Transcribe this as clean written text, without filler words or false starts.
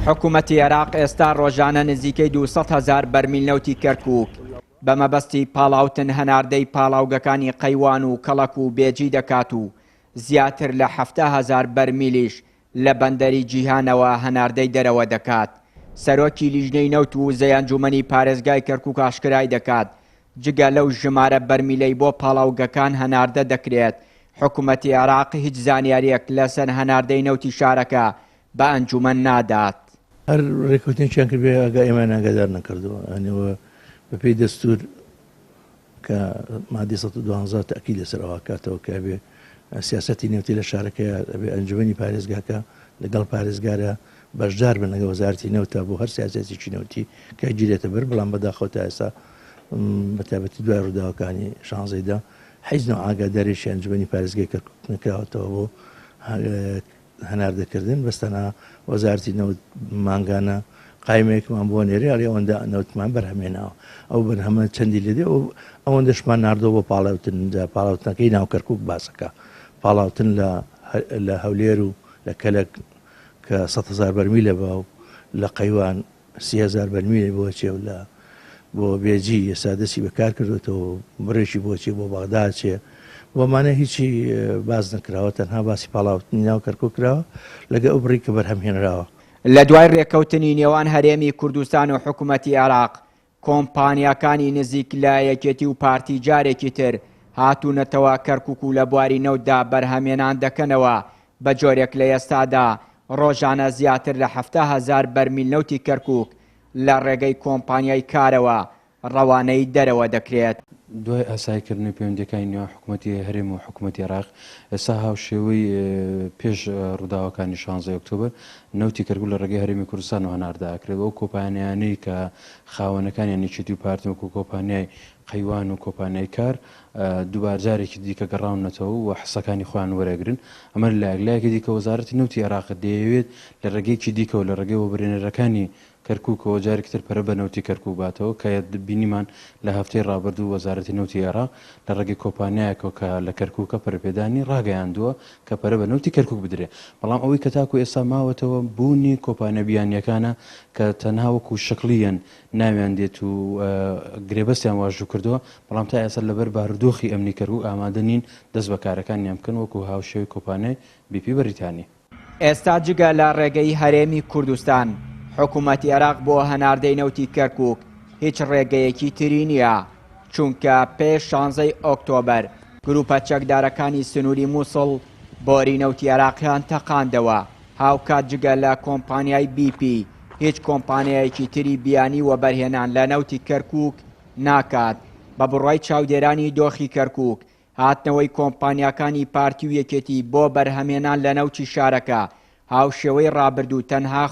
حکوومەتی عێراق ئێستا ڕۆژانە نزیکەی 200,000 بەرمیل نەوتی کەرکووک بە مەبەستی پاڵاوتن هەناردەی پاڵاوگەکانی قەیوان و کەڵک و بێجی دەکات و زیاتر لە 70,000 بەرمیلیش لە بەندەری جیهانەوە هەناردەی دەرەوە دەکات. سەرۆکی لیژنەی نەوت و وزەی ئەنجومەنی پارێزگای کەرکووک ئاشکرای دەکات جگە لەو ژمارە بەرمیلەی بۆ پاڵاوگەکان هەناردە دەکرێت. حکوومەتی عێراق هیچ زانیاریەک لەسەر هەناردەی نەوتی شارەکە بە ئەنجومەن نادات. هەر ڕێکوتنیان کرد بێ ئەگا ئێمە ئاگادار نەکردەوە ئەنەوە بەپێی دەستور کە مادەی 112 تاکید لەسەرەوە کاتەوە کە بێ سیاسەتی نێوتی لە شارەکەیە بێ ئەنجومەنی پارێزگاکە لەگەڵ پارێزگارە بەشدار بن لەگە وەزارەتی نەوتە بۆ هەر سیاسەتێکی نەوتی کە گیرێتە بەر بەڵام بەداخەوە ئێستا بەتابەتی دوای ڕووداوەکانی شانزەیدا حیز نوع ئاگاداریشی ئەنجومەنی پارێزگای کەرکووک نەکراوەتەوە بۆ هەناردەکردن بەستەنە وەزارەتی نەوت مانگانە قایمەیەکمان بۆ نێری ئەڵێ ئەوەندە نەوتمان بەرهەمێناوە ئەو بەرهەمە چەندی لێدێ ئەوەندەشمان ناردەوە بۆ پاڵاوتن پاڵاوتنەکەی ناو کەرکووک باسەکە پاڵاوتن لە هەولێر و لە کەلک کە 100,000 بەرمیلە بە و لە قەیوان 30,000 بەرمیلە بۆچێ و لە بۆ بێجی ئێستا دەستی بەکار کردوێتەوە بڕێکی بۆچێ بۆ بەغدا چێ بۆمانە هیچی باز نەکراوە تەنها باسی پاڵاوتنی ناو کەرکووک کراوە لەگە ئەو بڕی کە بەرهەمهێنراوە. لە دوای ڕێکەوتنی نێوان هەرێمی کوردستان و حکوومەتی عێراق کۆمپانیاکانی نزیک لە یەکێتی و پارتی جارێکی تر هاتوونەتەوە کەرکووک و لە بواری نەوتدا بەرهەمێنان دەکەنەوە. بە جۆرێک لە ئێستادا ڕۆژانە زیاتر لە 70,000 بەرمیل نەوتی کەرکووک لە ڕێگەی کۆمپانیای کارەوە ڕەوانەی دەرەوە دەکرێت. دوای ئاسایکردنی پەیوەندیەکانی نێوان حکوومەتی هەرێم و حکوومەتی عێراق ئێستا هاوشێوەی پێش ڕووداوەکانی 16 ئۆکتۆبر نەوتی کەرکووک لە ڕێگەی هەرێمی کوردستان و هەناردەکرێت ئەو کۆمپانیانەی کە خاوەنەکانیان نێچێتی و پارتی وەکو کۆمپانیای قەیوان و کۆمپانیای کار دووبار جارێکی دیکە گەڕاونەتەوە و حسەکانی خۆیان وەرەگرن. ئەمە لایەکی دیکە وەزارەتی نەوتی عێراق دەیەوێت لە ڕێگەیەکی دیکەوە لە ڕێگەی وەبرێنەرەکانی کەرکووکەوە جارێکتر پەرە بە نەوتی کەرکووک باتەوە کە بینیمان لە هەفتەی ڕابردوو وەزارەتی نەوتی عێراق لە ڕێگەی کۆمپانیایەکەوە کە لە کەرکووکە پەرپێدانی ڕاگەیاندووە کە پەرە بە نەوتی کەرکووک بدرێت. بەڵام ئەوەی کە تاکو ئێستا ماوەتەوە بوونی کۆمپانیا بیانیەکانە کە تەنها وەکو شەکلیەن ناویان دێت و گرێبەستیان واژوو کردووە بەڵام تا ئێستا لەبەر بارودۆخی ئەمنی کەرکووک ئامادە نین دەست بە کارەکانیان بکەن وەکو هاوشێوەی کۆمپانیای BP بەریتانی. ئێستا جگە لە ڕێگەی هەرێمی کوردستان حکوومەتی عێراق بۆ هەناردەی نەوتی کەرکووک هیچ ڕێگەیەکی تری نییە چونکە پێش 16 ئۆکتۆبەر گروپە چەکدارەکانی سنووری مووسڵ بۆری نەوتی عێراقیان تەقاندەوە. هاوکات جگە لە کۆمپانیای BP هیچ کۆمپانیایەکی تری بیانی و بەرهێنان لە نەوتی کەرکووک ناکات. بە بڕوای چاودێرانی دۆخی کەرکووک هاتنەوەی کۆمپانیاکانی پارتی و یەکێتی بۆ بەرهەمێنان لە نەوتی شارەکە هاوشێوەی ڕابردوو تەنها